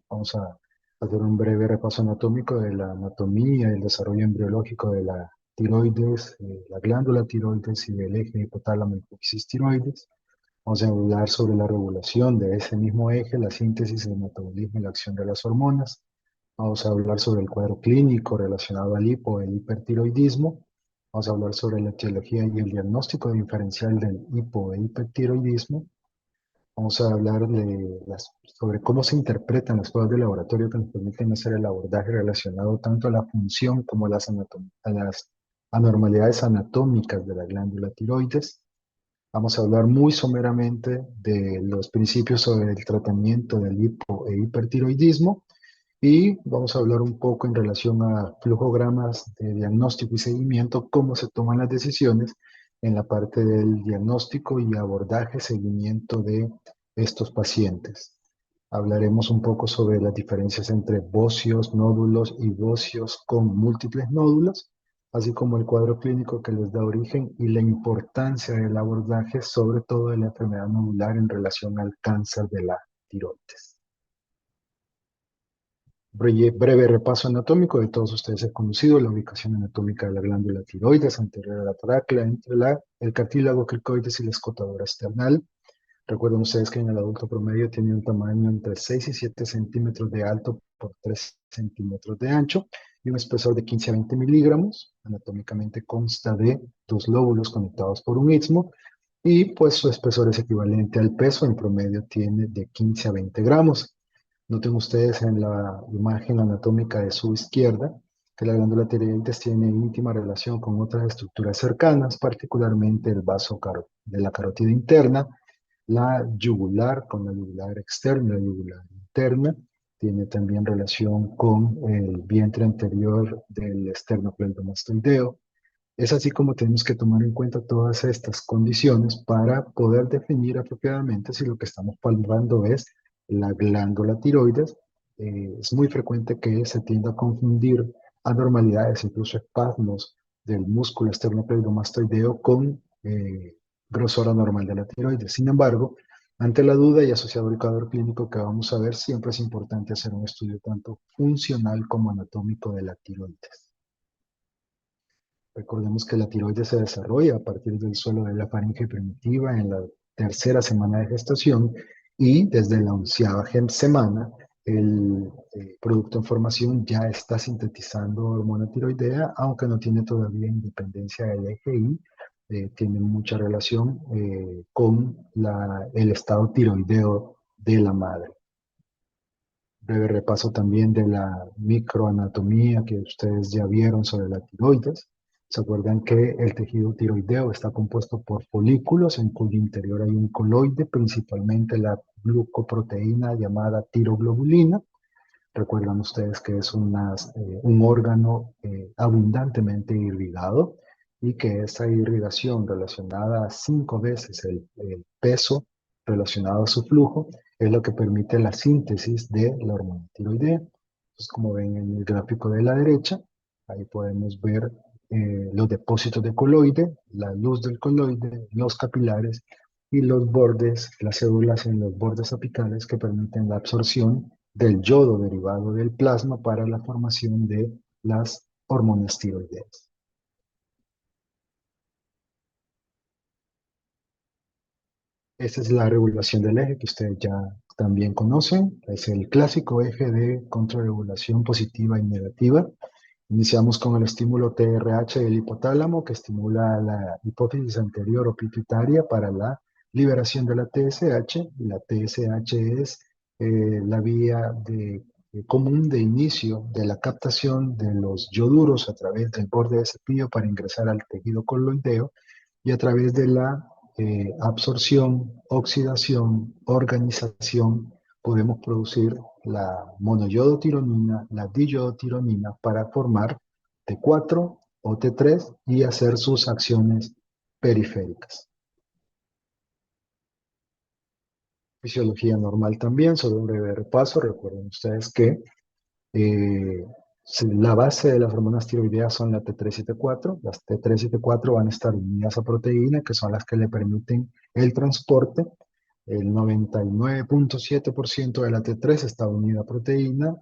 Vamos a hacer un breve repaso anatómico de la anatomía y el desarrollo embriológico de la tiroides, la glándula tiroides y del eje hipotálamo hipófisis tiroides. Vamos a hablar sobre la regulación de ese mismo eje, la síntesis, el metabolismo y la acción de las hormonas. Vamos a hablar sobre el cuadro clínico relacionado al hipo, el hipertiroidismo. Vamos a hablar sobre la etiología y el diagnóstico diferencial del hipo e hipertiroidismo. Vamos a hablar sobre cómo se interpretan las pruebas de laboratorio que nos permiten hacer el abordaje relacionado tanto a la función como a las anormalidades anatómicas de la glándula tiroides. Vamos a hablar muy someramente de los principios sobre el tratamiento del hipo e hipertiroidismo y vamos a hablar un poco en relación a flujogramas de diagnóstico y seguimiento, cómo se toman las decisiones en la parte del diagnóstico y abordaje, seguimiento de estos pacientes. Hablaremos un poco sobre las diferencias entre bocios, nódulos y bocios con múltiples nódulos, así como el cuadro clínico que les da origen y la importancia del abordaje, sobre todo de la enfermedad nodular en relación al cáncer de la tiroides. Breve repaso anatómico de todos ustedes es conocido, la ubicación anatómica de la glándula tiroides anterior a la tráquea, entre el cartílago cricoides y la escotadura esternal. Recuerden ustedes que en el adulto promedio tiene un tamaño entre 6 y 7 centímetros de alto por 3 centímetros de ancho y un espesor de 15 a 20 miligramos. Anatómicamente consta de dos lóbulos conectados por un istmo y pues su espesor es equivalente al peso, en promedio tiene de 15 a 20 gramos. Noten ustedes en la imagen anatómica de su izquierda que la glándula tiroides tiene íntima relación con otras estructuras cercanas, particularmente el vaso de la carótida interna, la yugular con la yugular externa, la yugular interna, tiene también relación con el vientre anterior del esternocleidomastoideo. Es así como tenemos que tomar en cuenta todas estas condiciones para poder definir apropiadamente si lo que estamos palpando es la glándula tiroides. Es muy frecuente que se tienda a confundir anormalidades, incluso espasmos del músculo esternocleidomastoideo con grosor anormal de la tiroides. Sin embargo, ante la duda y asociado al cuadro clínico que vamos a ver, siempre es importante hacer un estudio tanto funcional como anatómico de la tiroides. Recordemos que la tiroides se desarrolla a partir del suelo de la faringe primitiva en la tercera semana de gestación y desde la 11ª semana el producto en formación ya está sintetizando hormona tiroidea, aunque no tiene todavía independencia del eje y tiene mucha relación con el estado tiroideo de la madre. Breve repaso también de la microanatomía que ustedes ya vieron sobre la tiroides. ¿Se acuerdan que el tejido tiroideo está compuesto por folículos en cuyo interior hay un coloide, principalmente la glucoproteína llamada tiroglobulina? Recuerdan ustedes que es un órgano abundantemente irrigado y que esa irrigación relacionada a 5 veces el peso relacionado a su flujo es lo que permite la síntesis de la hormona tiroidea. Entonces, como ven en el gráfico de la derecha, ahí podemos ver los depósitos de coloide, la luz del coloide, los capilares y los bordes, las células en los bordes apicales que permiten la absorción del yodo derivado del plasma para la formación de las hormonas tiroideas. Esta es la regulación del eje que ustedes ya también conocen. Es el clásico eje de contrarregulación positiva y negativa. Iniciamos con el estímulo TRH del hipotálamo que estimula la hipófisis anterior o pituitaria para la liberación de la TSH. La TSH es la vía común de inicio de la captación de los ioduros a través del borde de cepillo para ingresar al tejido coloideo y a través de la absorción, oxidación, organización podemos producir la monoyodotironina, la diyodotironina para formar T4 o T3 y hacer sus acciones periféricas. Fisiología normal también, sobre un breve repaso, recuerden ustedes que eh, la base de las hormonas tiroideas son la T3 y T4. Las T3 y T4 van a estar unidas a proteína, que son las que le permiten el transporte El 99.7% de la T3 está unida a proteína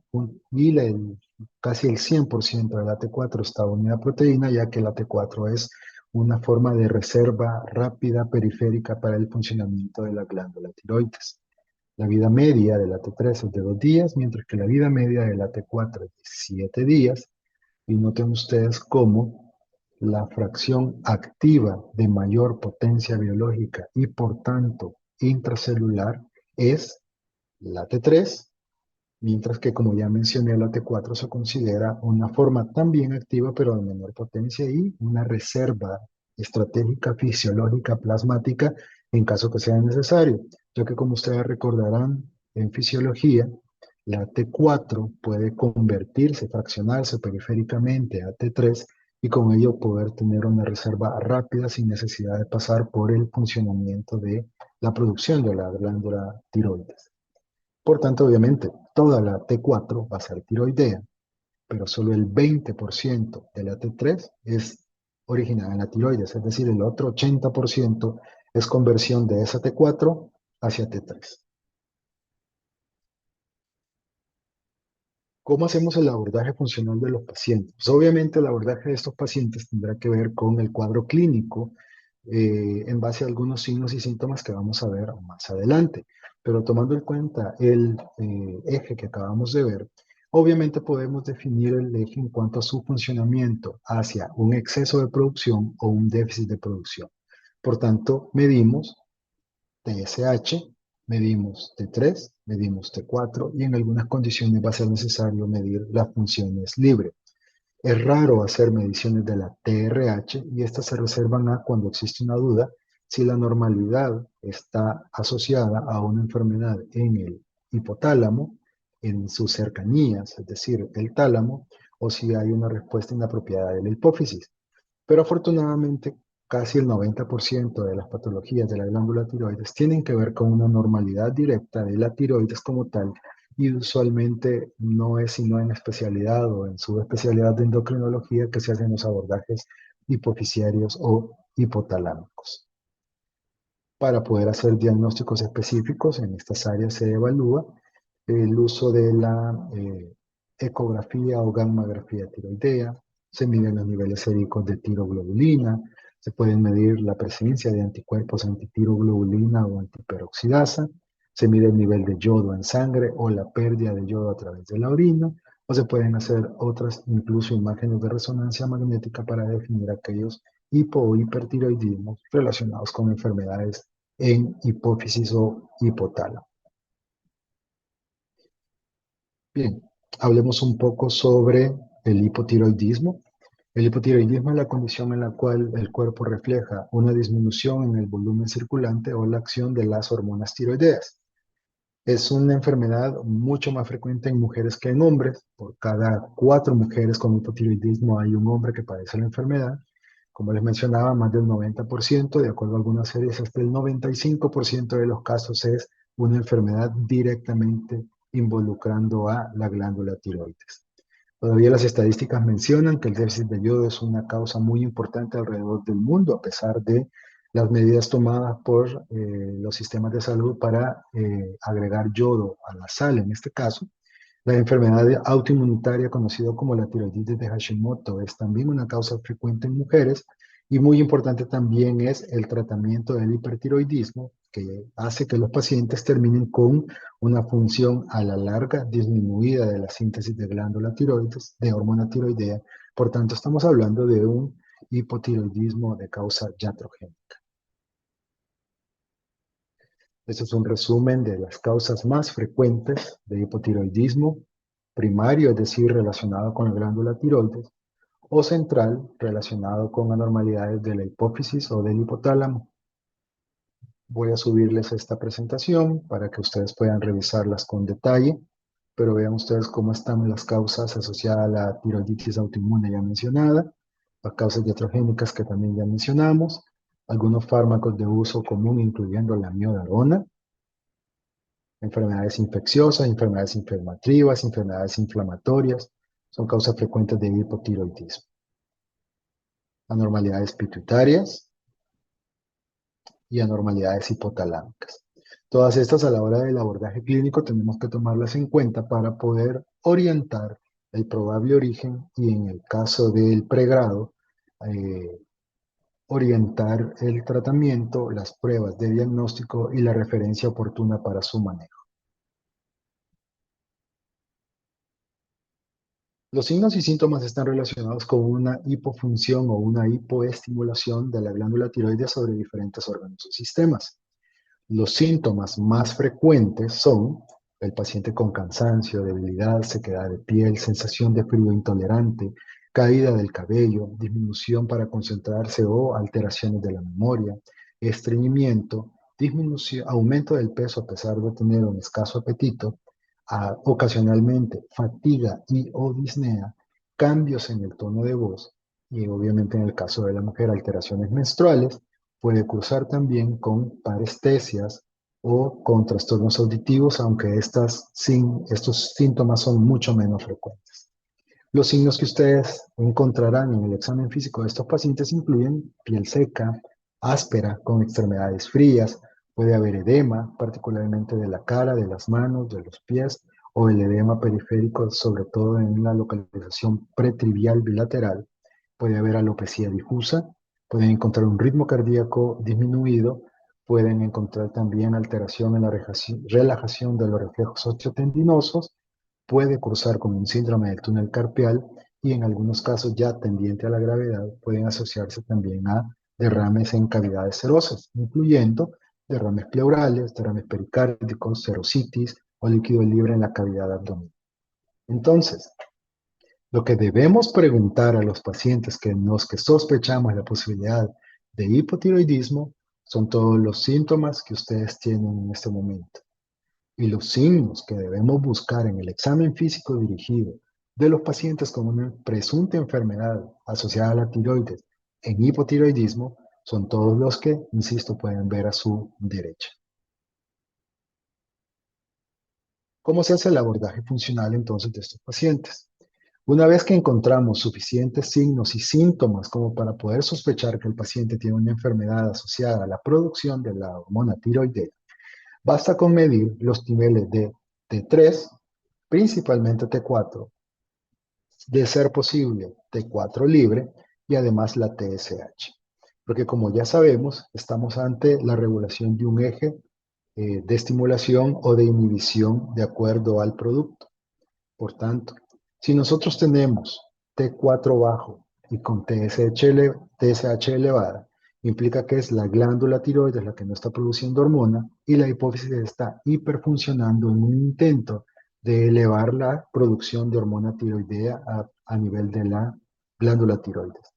casi el 100% de la T4 está unida a proteína, ya que la T4 es una forma de reserva rápida periférica para el funcionamiento de la glándula tiroides. La vida media de la T3 es de 2 días, mientras que la vida media de la T4 es de 7 días. Y noten ustedes cómo la fracción activa de mayor potencia biológica y por tanto intracelular es la T3, mientras que, como ya mencioné, la T4 se considera una forma también activa pero de menor potencia y una reserva estratégica fisiológica plasmática en caso que sea necesario, ya que, como ustedes recordarán en fisiología, la T4 puede convertirse, fraccionarse periféricamente a T3 y con ello poder tener una reserva rápida sin necesidad de pasar por el funcionamiento de la producción de la glándula tiroides. Por tanto, obviamente, toda la T4 va a ser tiroidea, pero solo el 20% de la T3 es originada en la tiroides, es decir, el otro 80% es conversión de esa T4 hacia T3. ¿Cómo hacemos el abordaje funcional de los pacientes? Pues obviamente el abordaje de estos pacientes tendrá que ver con el cuadro clínico en base a algunos signos y síntomas que vamos a ver más adelante. Pero tomando en cuenta el eje que acabamos de ver, obviamente podemos definir el eje en cuanto a su funcionamiento hacia un exceso de producción o un déficit de producción. Por tanto, medimos TSH, medimos T3, medimos T4 y en algunas condiciones va a ser necesario medir las funciones libres. Es raro hacer mediciones de la TRH y estas se reservan a cuando existe una duda si la normalidad está asociada a una enfermedad en el hipotálamo, en sus cercanías, es decir, el tálamo, o si hay una respuesta inapropiada de la hipófisis. Pero afortunadamente, casi el 90% de las patologías de la glándula tiroides tienen que ver con una normalidad directa de la tiroides como tal y usualmente no es sino en especialidad o en subespecialidad de endocrinología que se hacen los abordajes hipofisiarios o hipotalámicos. Para poder hacer diagnósticos específicos en estas áreas se evalúa el uso de la ecografía o gammagrafía tiroidea, se miden los niveles séricos de tiroglobulina, se pueden medir la presencia de anticuerpos antitiroglobulina o antiperoxidasa, se mide el nivel de yodo en sangre o la pérdida de yodo a través de la orina, o se pueden hacer otras, incluso imágenes de resonancia magnética para definir aquellos hipo o hipertiroidismos relacionados con enfermedades en hipófisis o hipotálamo. Bien, hablemos un poco sobre el hipotiroidismo. El hipotiroidismo es la condición en la cual el cuerpo refleja una disminución en el volumen circulante o la acción de las hormonas tiroideas. Es una enfermedad mucho más frecuente en mujeres que en hombres. Por cada 4 mujeres con hipotiroidismo hay un hombre que padece la enfermedad. Como les mencionaba, más del 90%, de acuerdo a algunas series, hasta el 95% de los casos es una enfermedad directamente involucrando a la glándula tiroides. Todavía las estadísticas mencionan que el déficit de yodo es una causa muy importante alrededor del mundo, a pesar de las medidas tomadas por los sistemas de salud para agregar yodo a la sal en este caso. La enfermedad autoinmunitaria conocida como la tiroiditis de Hashimoto es también una causa frecuente en mujeres y muy importante también es el tratamiento del hipertiroidismo que hace que los pacientes terminen con una función a la larga disminuida de la síntesis de glándula tiroides, de hormona tiroidea. Por tanto, estamos hablando de un hipotiroidismo de causa iatrogénica. Este es un resumen de las causas más frecuentes de hipotiroidismo primario, es decir, relacionado con la glándula tiroides, o central, relacionado con anormalidades de la hipófisis o del hipotálamo. Voy a subirles esta presentación para que ustedes puedan revisarlas con detalle, pero vean ustedes cómo están las causas asociadas a la tiroiditis autoinmune ya mencionada, las causas iatrogénicas que también ya mencionamos, algunos fármacos de uso común incluyendo la miodarona, enfermedades infecciosas, enfermedades inflamativas, enfermedades inflamatorias, son causas frecuentes de hipotiroidismo. Anormalidades pituitarias y anormalidades hipotalámicas. Todas estas a la hora del abordaje clínico tenemos que tomarlas en cuenta para poder orientar el probable origen y en el caso del pregrado, eh, orientar el tratamiento, las pruebas de diagnóstico y la referencia oportuna para su manejo. Los signos y síntomas están relacionados con una hipofunción o una hipoestimulación de la glándula tiroides sobre diferentes órganos o sistemas. Los síntomas más frecuentes son el paciente con cansancio, debilidad, sequedad de piel, sensación de frío intolerante, caída del cabello, disminución para concentrarse o alteraciones de la memoria, estreñimiento, disminución, aumento del peso a pesar de tener un escaso apetito, ocasionalmente fatiga y o disnea, cambios en el tono de voz y obviamente en el caso de la mujer alteraciones menstruales. Puede cursar también con parestesias o con trastornos auditivos, aunque estos síntomas son mucho menos frecuentes. Los signos que ustedes encontrarán en el examen físico de estos pacientes incluyen piel seca, áspera, con extremidades frías, puede haber edema, particularmente de la cara, de las manos, de los pies, o el edema periférico, sobre todo en la localización pretrivial bilateral. Puede haber alopecia difusa, pueden encontrar un ritmo cardíaco disminuido, pueden encontrar también alteración en la relajación de los reflejos osteotendinosos, puede cursar con un síndrome del túnel carpial y en algunos casos ya tendiente a la gravedad pueden asociarse también a derrames en cavidades serosas, incluyendo derrames pleurales, derrames pericárdicos, serositis o líquido libre en la cavidad abdominal. Entonces, lo que debemos preguntar a los pacientes que sospechamos la posibilidad de hipotiroidismo son todos los síntomas que ustedes tienen en este momento. Y los signos que debemos buscar en el examen físico dirigido de los pacientes con una presunta enfermedad asociada a la tiroides en hipotiroidismo son todos los que, insisto, pueden ver a su derecha. ¿Cómo se hace el abordaje funcional entonces de estos pacientes? Una vez que encontramos suficientes signos y síntomas como para poder sospechar que el paciente tiene una enfermedad asociada a la producción de la hormona tiroidea, basta con medir los niveles de T3, principalmente T4, de ser posible T4 libre y además la TSH. Porque como ya sabemos, estamos ante la regulación de un eje de estimulación o de inhibición de acuerdo al producto. Por tanto, si nosotros tenemos T4 bajo y con TSH elevada, implica que es la glándula tiroides la que no está produciendo hormona y la hipófisis está hiperfuncionando en un intento de elevar la producción de hormona tiroidea a nivel de la glándula tiroides.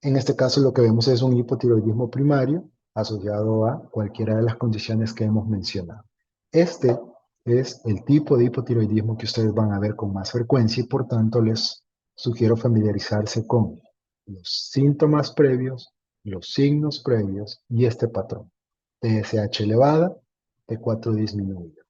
En este caso lo que vemos es un hipotiroidismo primario asociado a cualquiera de las condiciones que hemos mencionado. Este es el tipo de hipotiroidismo que ustedes van a ver con más frecuencia y por tanto les sugiero familiarizarse con los síntomas previos, los signos previos y este patrón. TSH elevada, T4 disminuido.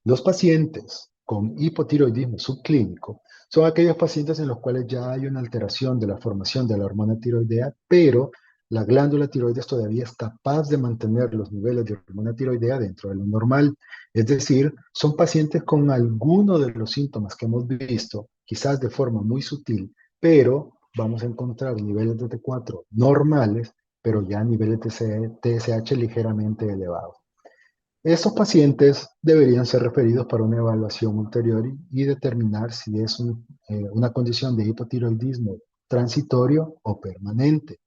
Los pacientes con hipotiroidismo subclínico son aquellos pacientes en los cuales ya hay una alteración de la formación de la hormona tiroidea, pero la glándula tiroides todavía es capaz de mantener los niveles de hormona tiroidea dentro de lo normal. Es decir, son pacientes con alguno de los síntomas que hemos visto, quizás de forma muy sutil, pero vamos a encontrar niveles de T4 normales, pero ya niveles de TSH ligeramente elevados. Estos pacientes deberían ser referidos para una evaluación ulterior y determinar si es una condición de hipotiroidismo transitorio o permanente.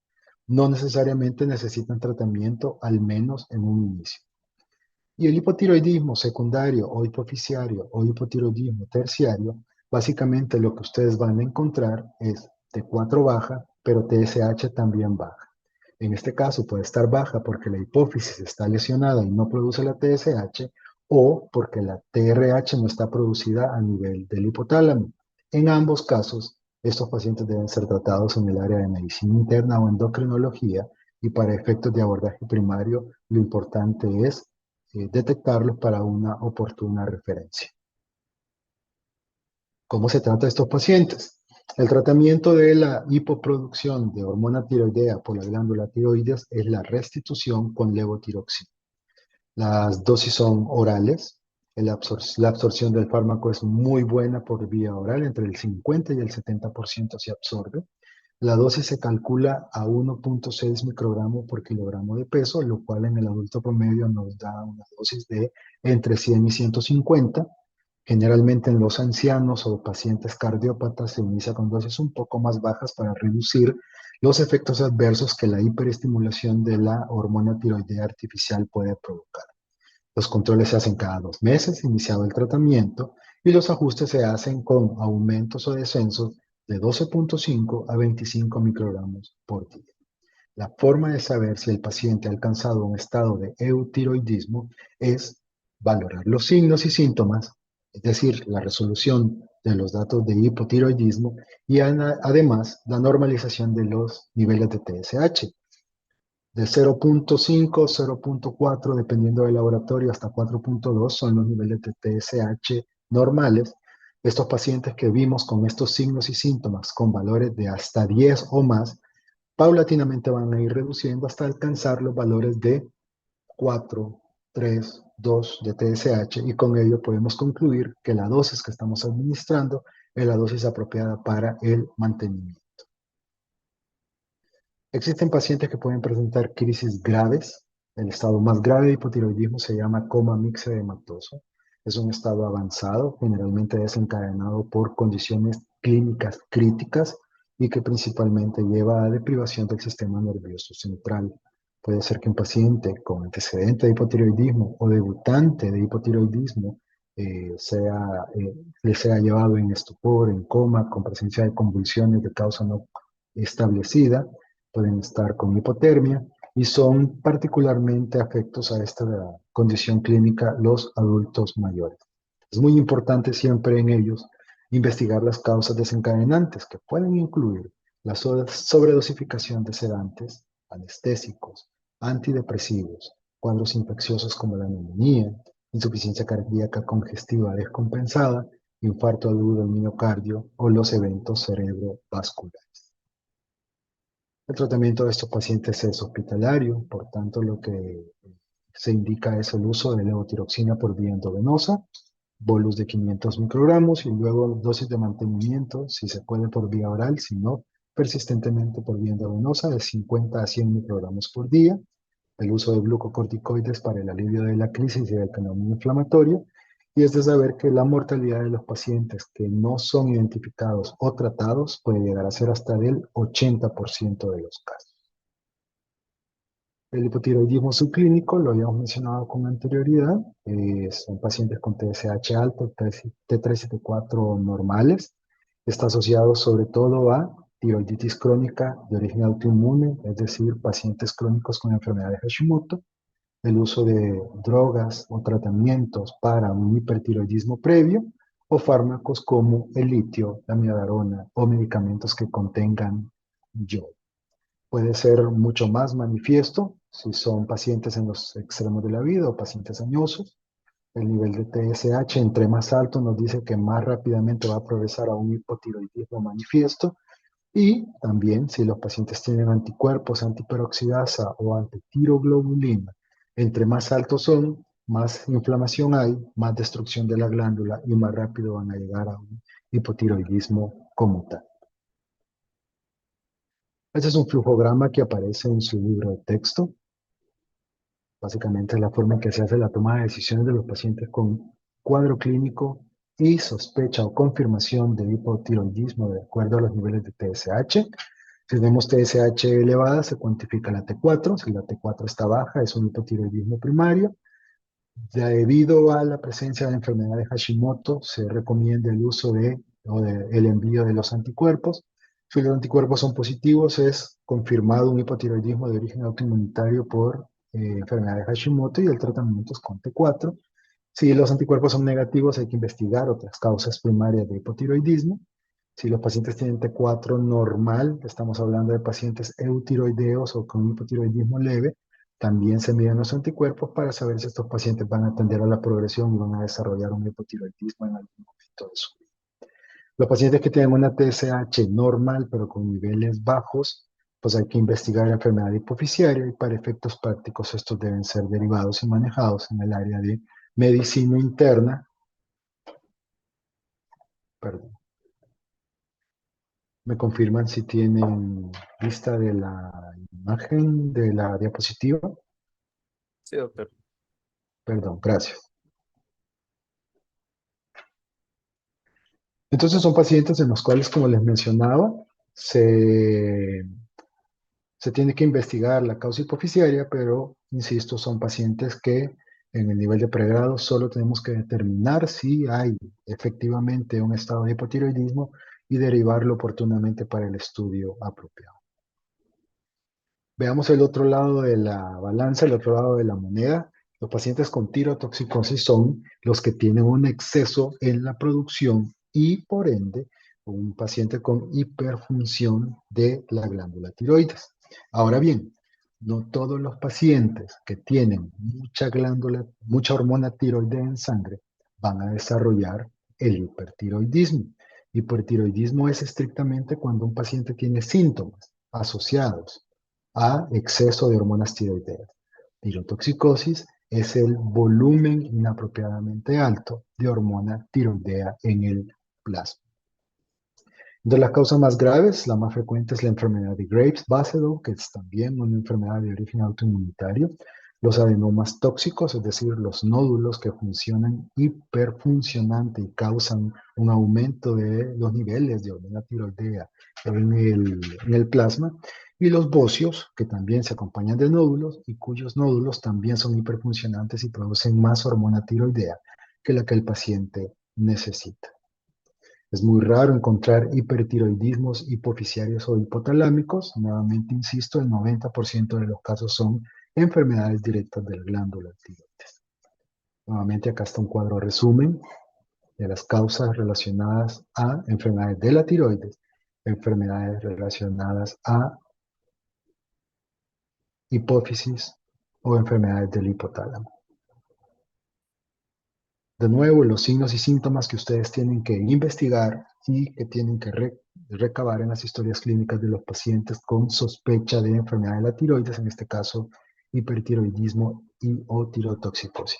No necesariamente necesitan tratamiento, al menos en un inicio. Y el hipotiroidismo secundario o hipofisiario o hipotiroidismo terciario, básicamente lo que ustedes van a encontrar es T4 baja, pero TSH también baja. En este caso puede estar baja porque la hipófisis está lesionada y no produce la TSH o porque la TRH no está producida a nivel del hipotálamo. En ambos casos, estos pacientes deben ser tratados en el área de medicina interna o endocrinología y para efectos de abordaje primario, lo importante es detectarlos para una oportuna referencia. ¿Cómo se trata a estos pacientes? El tratamiento de la hipoproducción de hormona tiroidea por la glándula tiroides es la restitución con levotiroxina. Las dosis son orales. La absorción del fármaco es muy buena por vía oral, entre el 50 y el 70% se absorbe. La dosis se calcula a 1,6 microgramos por kilogramo de peso, lo cual en el adulto promedio nos da una dosis de entre 100 y 150. Generalmente en los ancianos o pacientes cardiópatas se inicia con dosis un poco más bajas para reducir los efectos adversos que la hiperestimulación de la hormona tiroidea artificial puede provocar. Los controles se hacen cada 2 meses, iniciado el tratamiento, y los ajustes se hacen con aumentos o descensos de 12,5 a 25 microgramos por día. La forma de saber si el paciente ha alcanzado un estado de eutiroidismo es valorar los signos y síntomas, es decir, la resolución de los datos de hipotiroidismo y además la normalización de los niveles de TSH de 0,5, 0,4, dependiendo del laboratorio, hasta 4,2 son los niveles de TSH normales. Estos pacientes que vimos con estos signos y síntomas con valores de hasta 10 o más, paulatinamente van a ir reduciendo hasta alcanzar los valores de 4, 3, 2 de TSH y con ello podemos concluir que la dosis que estamos administrando es la dosis apropiada para el mantenimiento. Existen pacientes que pueden presentar crisis graves. El estado más grave de hipotiroidismo se llama coma mixedematoso. Es un estado avanzado, generalmente desencadenado por condiciones clínicas críticas y que principalmente lleva a deprivación del sistema nervioso central. Puede ser que un paciente con antecedente de hipotiroidismo o debutante de hipotiroidismo le sea llevado en estupor, en coma, con presencia de convulsiones de causa no establecida, pueden estar con hipotermia y son particularmente afectos a esta condición clínica los adultos mayores. Es muy importante siempre en ellos investigar las causas desencadenantes que pueden incluir la sobredosificación de sedantes, anestésicos, antidepresivos, cuadros infecciosos como la neumonía, insuficiencia cardíaca congestiva descompensada, infarto agudo del miocardio o los eventos cerebrovasculares. El tratamiento de estos pacientes es hospitalario, por tanto lo que se indica es el uso de levotiroxina por vía endovenosa, bolus de 500 microgramos y luego dosis de mantenimiento, si se puede por vía oral, si no, persistentemente por vía endovenosa de 50 a 100 microgramos por día, el uso de glucocorticoides para el alivio de la crisis y del fenómeno inflamatorio, y es de saber que la mortalidad de los pacientes que no son identificados o tratados puede llegar a ser hasta del 80% de los casos. El hipotiroidismo subclínico, lo habíamos mencionado con anterioridad, son pacientes con TSH alto, T3 y T4 normales. Está asociado sobre todo a tiroiditis crónica de origen autoinmune, es decir, pacientes crónicos con enfermedad de Hashimoto, el uso de drogas o tratamientos para un hipertiroidismo previo, o fármacos como el litio, la miodarona o medicamentos que contengan yodo. Puede ser mucho más manifiesto si son pacientes en los extremos de la vida o pacientes añosos. El nivel de TSH entre más alto nos dice que más rápidamente va a progresar a un hipotiroidismo manifiesto. Y también si los pacientes tienen anticuerpos, antiperoxidasa o antitiroglobulina, entre más altos son, más inflamación hay, más destrucción de la glándula y más rápido van a llegar a un hipotiroidismo como tal. Este es un flujograma que aparece en su libro de texto. Básicamente es la forma en que se hace la toma de decisiones de los pacientes con cuadro clínico y sospecha o confirmación de hipotiroidismo de acuerdo a los niveles de TSH. Si tenemos TSH elevada, se cuantifica la T4. Si la T4 está baja, es un hipotiroidismo primario. Debido a la presencia de enfermedad de Hashimoto, se recomienda el uso el envío de los anticuerpos. Si los anticuerpos son positivos, es confirmado un hipotiroidismo de origen autoinmunitario por enfermedad de Hashimoto y el tratamiento es con T4. Si los anticuerpos son negativos, hay que investigar otras causas primarias de hipotiroidismo. Si los pacientes tienen T4 normal, estamos hablando de pacientes eutiroideos o con hipotiroidismo leve, también se miden los anticuerpos para saber si estos pacientes van a atender a la progresión y van a desarrollar un hipotiroidismo en algún momento de su vida. Los pacientes que tienen una TSH normal, pero con niveles bajos, pues hay que investigar la enfermedad hipoficiaria y para efectos prácticos estos deben ser derivados y manejados en el área de medicina interna. Perdón. ¿Me confirman si tienen vista de la imagen de la diapositiva? Sí, doctor. Perdón, gracias. Entonces son pacientes en los cuales, como les mencionaba, se, se tiene que investigar la causa hipoficiaria, pero, insisto, son pacientes que en el nivel de pregrado solo tenemos que determinar si hay efectivamente un estado de hipotiroidismo y derivarlo oportunamente para el estudio apropiado. Veamos el otro lado de la balanza, el otro lado de la moneda. Los pacientes con tirotoxicosis son los que tienen un exceso en la producción y, por ende, un paciente con hiperfunción de la glándula tiroides. Ahora bien, no todos los pacientes que tienen mucha glándula, mucha hormona tiroidea en sangre van a desarrollar el hipertiroidismo. Hipertiroidismo es estrictamente cuando un paciente tiene síntomas asociados a exceso de hormonas tiroideas. Tirotoxicosis es el volumen inapropiadamente alto de hormona tiroidea en el plasma. De las causas más graves, la más frecuente es la enfermedad de Graves-Basedow, que es también una enfermedad de origen autoinmunitario. Los adenomas tóxicos, es decir, los nódulos que funcionan hiperfuncionante y causan un aumento de los niveles de hormona tiroidea en el plasma. Y los bocios, que también se acompañan de nódulos y cuyos nódulos también son hiperfuncionantes y producen más hormona tiroidea que la que el paciente necesita. Es muy raro encontrar hipertiroidismos hipoficiarios o hipotalámicos. Nuevamente insisto, el 90% de los casos son enfermedades directas del glándula tiroides. Nuevamente acá está un cuadro resumen de las causas relacionadas a enfermedades de la tiroides, enfermedades relacionadas a hipófisis o enfermedades del hipotálamo. De nuevo, los signos y síntomas que ustedes tienen que investigar y que tienen que recabar en las historias clínicas de los pacientes con sospecha de enfermedad de la tiroides, en este caso hipertiroidismo y o tirotoxicosis.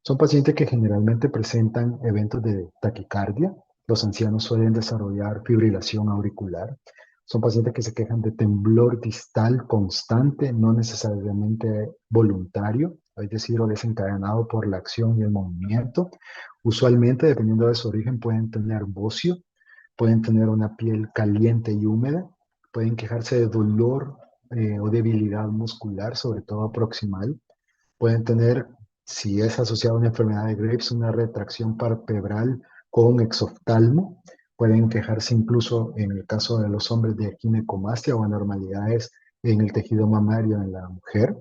Son pacientes que generalmente presentan eventos de taquicardia. Los ancianos suelen desarrollar fibrilación auricular. Son pacientes que se quejan de temblor distal constante, no necesariamente voluntario, es decir, o desencadenado por la acción y el movimiento. Usualmente, dependiendo de su origen, pueden tener bocio, pueden tener una piel caliente y húmeda, pueden quejarse de dolor o debilidad muscular, sobre todo proximal. Pueden tener, si es asociado a una enfermedad de Graves, una retracción palpebral con exoftalmo. Pueden quejarse incluso, en el caso de los hombres, de ginecomastia o anormalidades en el tejido mamario en la mujer.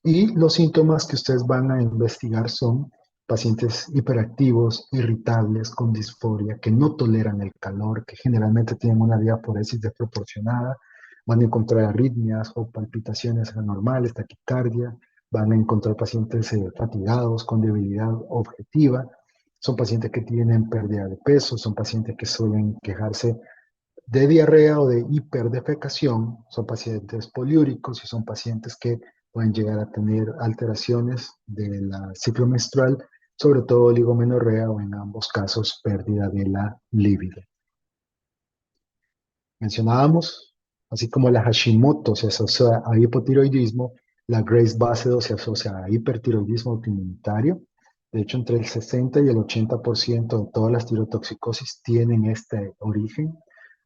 Y los síntomas que ustedes van a investigar son pacientes hiperactivos, irritables, con disforia, que no toleran el calor, que generalmente tienen una diaforesis desproporcionada. Van a encontrar arritmias o palpitaciones anormales, taquicardia. Van a encontrar pacientes fatigados, con debilidad objetiva. Son pacientes que tienen pérdida de peso, son pacientes que suelen quejarse de diarrea o de hiperdefecación, son pacientes poliúricos y son pacientes que pueden llegar a tener alteraciones del ciclo menstrual, sobre todo oligomenorrea o en ambos casos pérdida de la libido. Mencionábamos, así como la Hashimoto se asocia a hipotiroidismo, la Graves-Basedow se asocia a hipertiroidismo autoinmunitario. De hecho, entre el 60 y el 80% de todas las tirotoxicosis tienen este origen.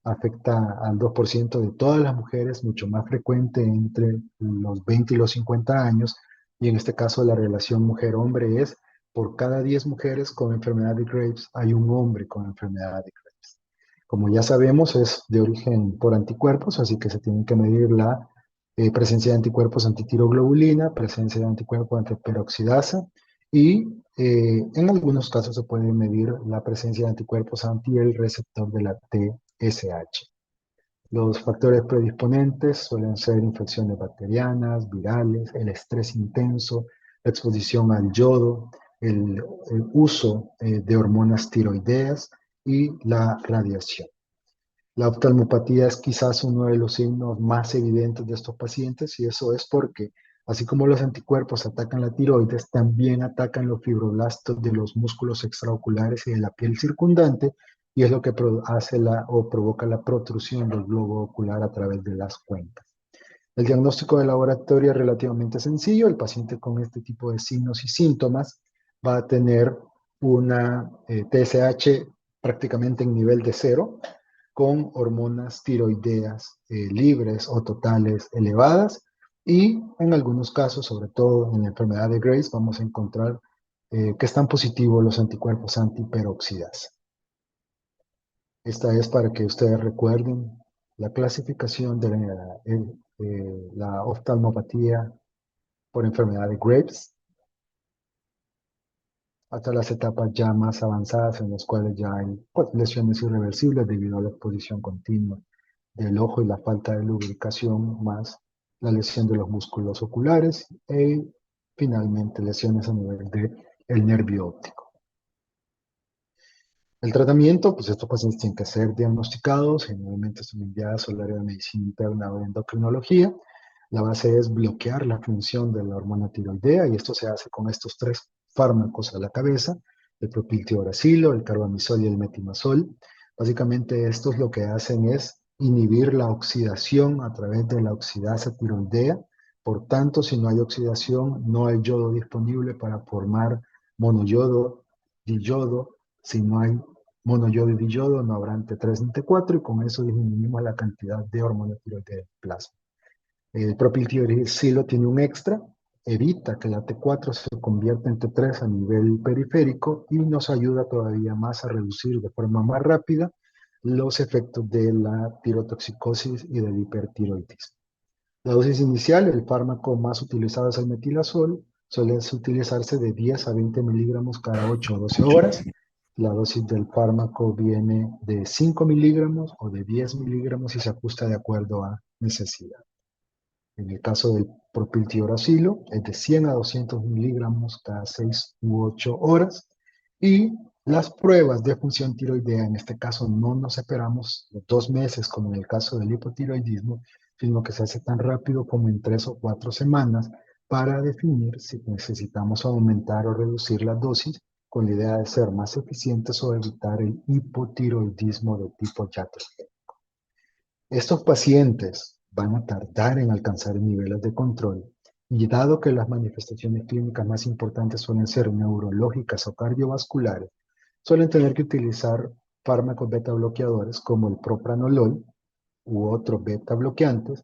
Afecta al 2% de todas las mujeres, mucho más frecuente entre los 20 y los 50 años. Y en este caso, la relación mujer-hombre es por cada 10 mujeres con enfermedad de Graves, hay un hombre con enfermedad de Graves. Como ya sabemos, es de origen por anticuerpos, así que se tiene que medir la presencia de anticuerpos antitiroglobulina, presencia de anticuerpos antiperoxidasa y en algunos casos se puede medir la presencia de anticuerpos anti el receptor de la TSH. Los factores predisponentes suelen ser infecciones bacterianas, virales, el estrés intenso, la exposición al yodo, el uso de hormonas tiroideas y la radiación. La oftalmopatía es quizás uno de los signos más evidentes de estos pacientes y eso es porque, así como los anticuerpos atacan la tiroides, también atacan los fibroblastos de los músculos extraoculares y de la piel circundante y es lo que hace o provoca la protrusión del globo ocular a través de las cuencas. El diagnóstico de laboratorio es relativamente sencillo. El paciente con este tipo de signos y síntomas va a tener una TSH prácticamente en nivel de cero, con hormonas tiroideas libres o totales elevadas y en algunos casos, sobre todo en la enfermedad de Graves, vamos a encontrar que están positivos los anticuerpos antiperoxidasa. Esta es para que ustedes recuerden la clasificación de la oftalmopatía por enfermedad de Graves hasta las etapas ya más avanzadas en las cuales ya hay pues, lesiones irreversibles debido a la exposición continua del ojo y la falta de lubricación, más la lesión de los músculos oculares y finalmente lesiones a nivel del nervio óptico. El tratamiento, pues estos pacientes tienen que ser diagnosticados, generalmente son enviados al área de medicina interna o de endocrinología. La base es bloquear la función de la hormona tiroidea y esto se hace con estos tres fármacos a la cabeza, el propiltioracilo, el carbamazol y el metimazol. Básicamente estos lo que hacen es inhibir la oxidación a través de la oxidasa tiroidea. Por tanto, si no hay oxidación, no hay yodo disponible para formar monoyodo, diyodo. Si no hay monoyodo y diyodo, no habrá ante 3 ni ante 4 y con eso disminuimos la cantidad de hormona tiroidea en plasma. El propiltioracilo tiene un extra, evita que la T4 se convierta en T3 a nivel periférico y nos ayuda todavía más a reducir de forma más rápida los efectos de la tirotoxicosis y del hipertiroidismo. La dosis inicial, el fármaco más utilizado es el metilazol, suele utilizarse de 10 a 20 miligramos cada 8 o 12 horas. La dosis del fármaco viene de 5 miligramos o de 10 miligramos y se ajusta de acuerdo a necesidad. En el caso del propiltioracilo, es de 100 a 200 miligramos cada 6 u 8 horas. Y las pruebas de función tiroidea, en este caso no nos esperamos 2 meses como en el caso del hipotiroidismo, sino que se hace tan rápido como en 3 o 4 semanas para definir si necesitamos aumentar o reducir la dosis con la idea de ser más eficientes o evitar el hipotiroidismo de tipo iatrogénico. Estos pacientes van a tardar en alcanzar niveles de control y dado que las manifestaciones clínicas más importantes suelen ser neurológicas o cardiovasculares, suelen tener que utilizar fármacos beta bloqueadores como el propranolol u otros beta bloqueantes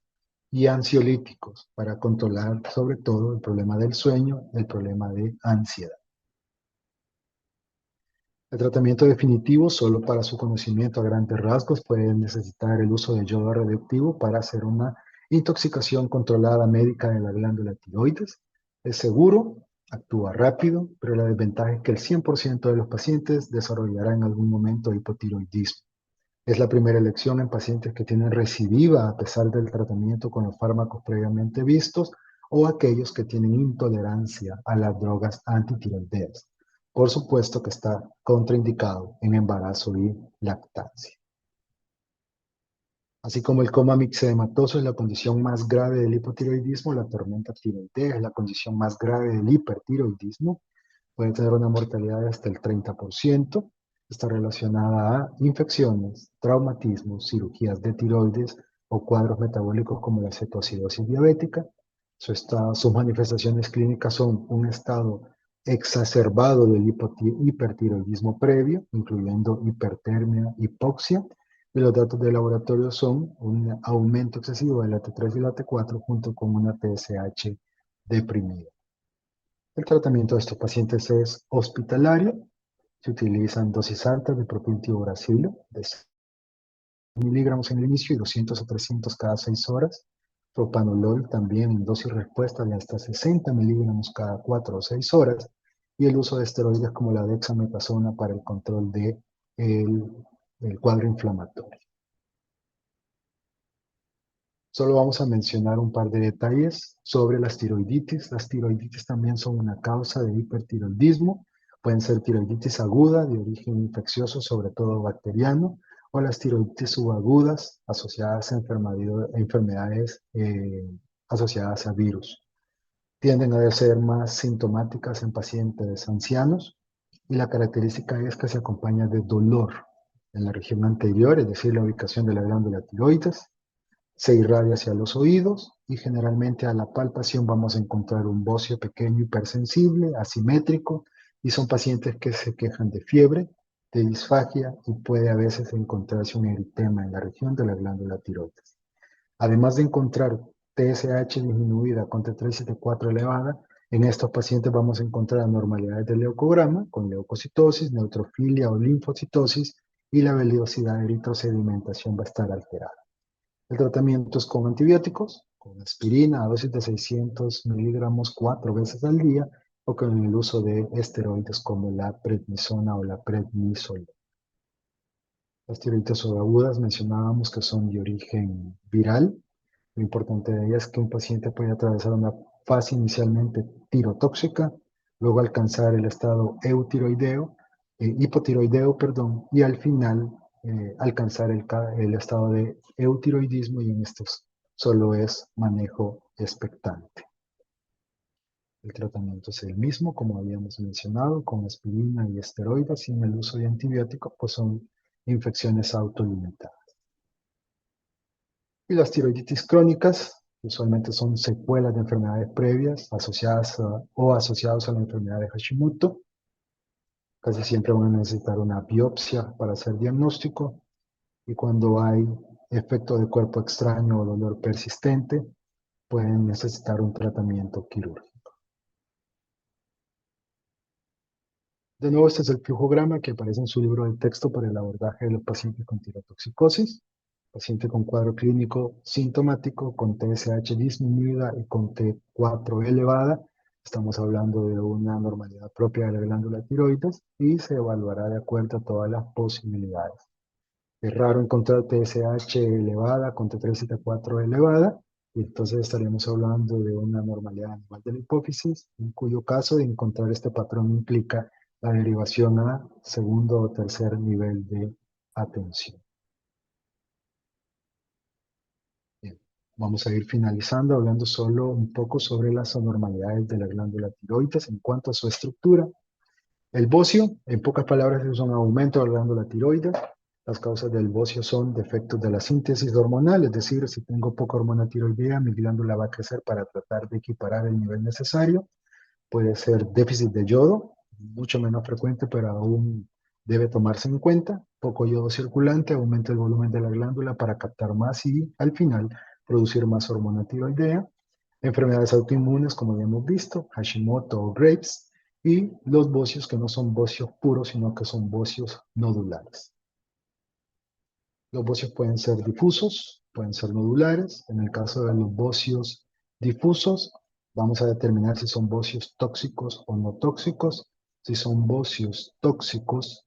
y ansiolíticos para controlar sobre todo el problema del sueño, el problema de ansiedad. El tratamiento definitivo, solo para su conocimiento a grandes rasgos, puede necesitar el uso de yodo radioactivo para hacer una intoxicación controlada médica de la glándula tiroides. Es seguro, actúa rápido, pero la desventaja es que el 100% de los pacientes desarrollará en algún momento hipotiroidismo. Es la primera elección en pacientes que tienen recidiva a pesar del tratamiento con los fármacos previamente vistos o aquellos que tienen intolerancia a las drogas antitiroideas. Por supuesto que está contraindicado en embarazo y lactancia. Así como el coma mixedematoso es la condición más grave del hipotiroidismo, la tormenta tiroidea es la condición más grave del hipertiroidismo. Puede tener una mortalidad de hasta el 30%. Está relacionada a infecciones, traumatismos, cirugías de tiroides o cuadros metabólicos como la cetoacidosis diabética. Sus manifestaciones clínicas son un estado exacerbado del hipertiroidismo previo, incluyendo hipertermia, hipoxia, y los datos de laboratorio son un aumento excesivo de la T3 y la T4 junto con una TSH deprimida. El tratamiento de estos pacientes es hospitalario. Se utilizan dosis altas de propiltioracilo de 100 miligramos en el inicio y 200 a 300 cada 6 horas. Propanolol también en dosis respuesta de hasta 60 miligramos cada 4 o 6 horas. Y el uso de esteroides como la dexametasona para el control del cuadro inflamatorio. Solo vamos a mencionar un par de detalles sobre las tiroiditis. Las tiroiditis también son una causa de hipertiroidismo. Pueden ser tiroiditis aguda de origen infeccioso, sobre todo bacteriano, o las tiroiditis subagudas asociadas a enfermedades asociadas a virus. Tienden a ser más sintomáticas en pacientes ancianos y la característica es que se acompaña de dolor en la región anterior, es decir, la ubicación de la glándula tiroides, se irradia hacia los oídos y generalmente a la palpación vamos a encontrar un bocio pequeño hipersensible, asimétrico, y son pacientes que se quejan de fiebre, de disfagia y puede a veces encontrarse un eritema en la región de la glándula tiroides. Además de encontrar TSH disminuida con T3 y T4 elevada, en estos pacientes vamos a encontrar anormalidades del leucograma con leucocitosis, neutrofilia o linfocitosis y la velocidad de eritrosedimentación va a estar alterada. El tratamiento es con antibióticos, con aspirina a dosis de 600 miligramos 4 veces al día o con el uso de esteroides como la prednisona o la prednisolona. Las tiroides subagudas mencionábamos que son de origen viral. Lo importante de ellas es que un paciente puede atravesar una fase inicialmente tirotóxica, luego alcanzar el estado hipotiroideo, perdón, y al final alcanzar el estado de eutiroidismo y en estos solo es manejo expectante. El tratamiento es el mismo, como habíamos mencionado, con aspirina y esteroides, sin el uso de antibióticos, pues son infecciones autolimitadas. Y las tiroiditis crónicas usualmente son secuelas de enfermedades previas o asociadas a la enfermedad de Hashimoto. Casi siempre van a necesitar una biopsia para hacer diagnóstico y cuando hay efecto de cuerpo extraño o dolor persistente, pueden necesitar un tratamiento quirúrgico. De nuevo, este es el flujograma que aparece en su libro de texto para el abordaje de los pacientes con tirotoxicosis. Paciente con cuadro clínico sintomático, con TSH disminuida y con T4 elevada. Estamos hablando de una normalidad propia de la glándula tiroides y se evaluará de acuerdo a todas las posibilidades. Es raro encontrar TSH elevada con T3 y T4 elevada, y entonces estaríamos hablando de una normalidad anual de la hipófisis, en cuyo caso de encontrar este patrón implica la derivación a segundo o tercer nivel de atención. Bien, vamos a ir finalizando hablando solo un poco sobre las anormalidades de la glándula tiroides en cuanto a su estructura. El bocio, en pocas palabras, es un aumento de la glándula tiroides. Las causas del bocio son defectos de la síntesis hormonal, es decir, si tengo poca hormona tiroidea, mi glándula va a crecer para tratar de equiparar el nivel necesario. Puede ser déficit de yodo, mucho menos frecuente, pero aún debe tomarse en cuenta. Poco yodo circulante aumenta el volumen de la glándula para captar más y, al final, producir más hormona tiroidea. Enfermedades autoinmunes, como ya hemos visto, Hashimoto o Graves, y los bocios que no son bocios puros, sino que son bocios nodulares. Los bocios pueden ser difusos, pueden ser nodulares. En el caso de los bocios difusos, vamos a determinar si son bocios tóxicos o no tóxicos. Si son bocios tóxicos,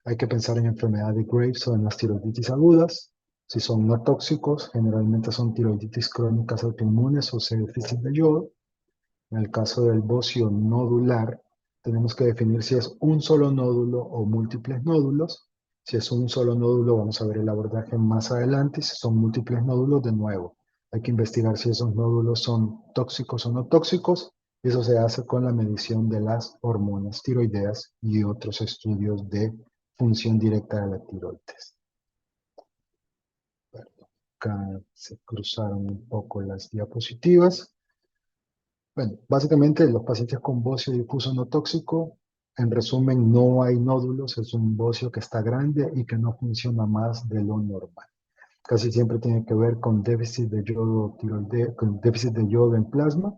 hay que pensar en enfermedad de Graves o en las tiroiditis agudas. Si son no tóxicos, generalmente son tiroiditis crónicas autoinmunes o déficit de yodo. En el caso del bocio nodular, tenemos que definir si es un solo nódulo o múltiples nódulos. Si es un solo nódulo, vamos a ver el abordaje más adelante. Si son múltiples nódulos, de nuevo, hay que investigar si esos nódulos son tóxicos o no tóxicos. Eso se hace con la medición de las hormonas tiroideas y otros estudios de función directa de la tiroides. Acá se cruzaron un poco las diapositivas. Bueno, básicamente los pacientes con bocio difuso no tóxico, en resumen, no hay nódulos, es un bocio que está grande y que no funciona más de lo normal. Casi siempre tiene que ver con déficit de yodo con déficit de yodo en plasma,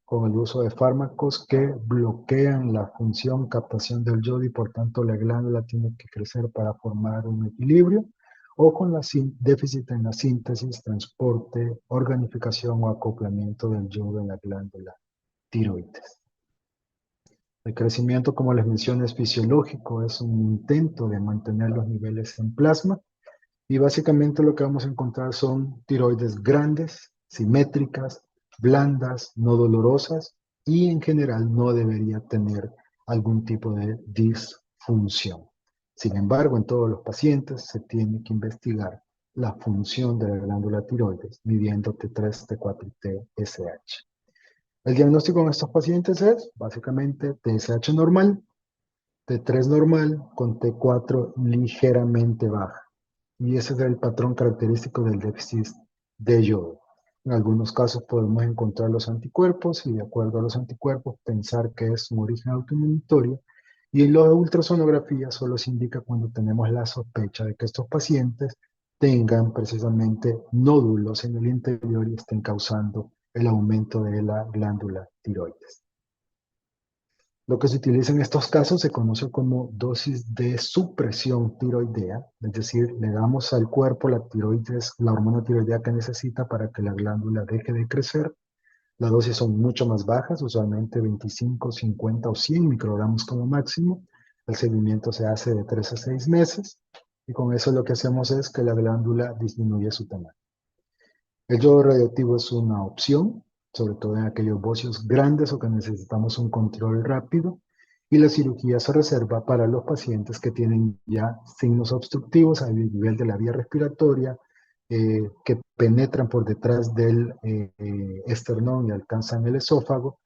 con el uso de fármacos que bloquean la función captación del yodo y por tanto la glándula tiene que crecer para formar un equilibrio, o con déficit en la síntesis, transporte, organificación o acoplamiento del yodo en la glándula tiroides. El crecimiento, como les mencioné, es fisiológico, es un intento de mantener los niveles en plasma y básicamente lo que vamos a encontrar son tiroides grandes, simétricas, blandas, no dolorosas y en general no debería tener algún tipo de disfunción. Sin embargo, en todos los pacientes se tiene que investigar la función de la glándula tiroides midiendo T3, T4 y TSH. El diagnóstico en estos pacientes es básicamente TSH normal, T3 normal con T4 ligeramente baja. Y ese es el patrón característico del déficit de yodo. En algunos casos podemos encontrar los anticuerpos y de acuerdo a los anticuerpos pensar que es un origen autoinmunitario. Y en la ultrasonografía solo se indica cuando tenemos la sospecha de que estos pacientes tengan precisamente nódulos en el interior y estén causando el aumento de la glándula tiroides. Lo que se utiliza en estos casos se conoce como dosis de supresión tiroidea, es decir, le damos al cuerpo la tiroides, la hormona tiroidea que necesita para que la glándula deje de crecer. Las dosis son mucho más bajas, usualmente 25, 50 o 100 microgramos como máximo. El seguimiento se hace de 3 a 6 meses y con eso lo que hacemos es que la glándula disminuye su tamaño. El yodo radioactivo es una opción, sobre todo en aquellos bocios grandes o que necesitamos un control rápido, y la cirugía se reserva para los pacientes que tienen ya signos obstructivos a nivel de la vía respiratoria, que penetran por detrás del esternón y alcanzan el esófago,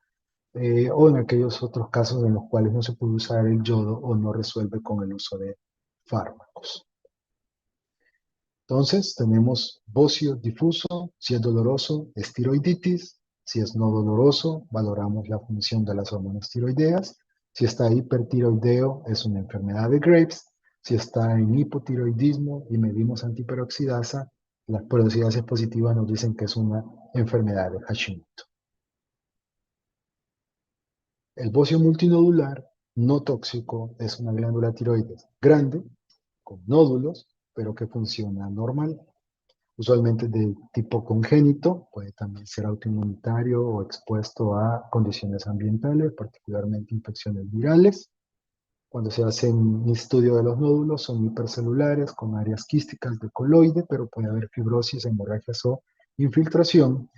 o en aquellos otros casos en los cuales no se puede usar el yodo o no resuelve con el uso de fármacos. Entonces, tenemos bocio difuso, si es doloroso, es tiroiditis, si es no doloroso, valoramos la función de las hormonas tiroideas, si está hipertiroideo, es una enfermedad de Graves, si está en hipotiroidismo y medimos antiperoxidasa, las peroxidasis positivas nos dicen que es una enfermedad de Hashimoto. El bocio multinodular no tóxico es una glándula tiroides grande, con nódulos, pero que funciona normal. Usualmente de tipo congénito, puede también ser autoinmunitario o expuesto a condiciones ambientales, particularmente infecciones virales. Cuando se hace un estudio de los nódulos, son hipercelulares con áreas quísticas de coloide, pero puede haber fibrosis, hemorragias o infiltración.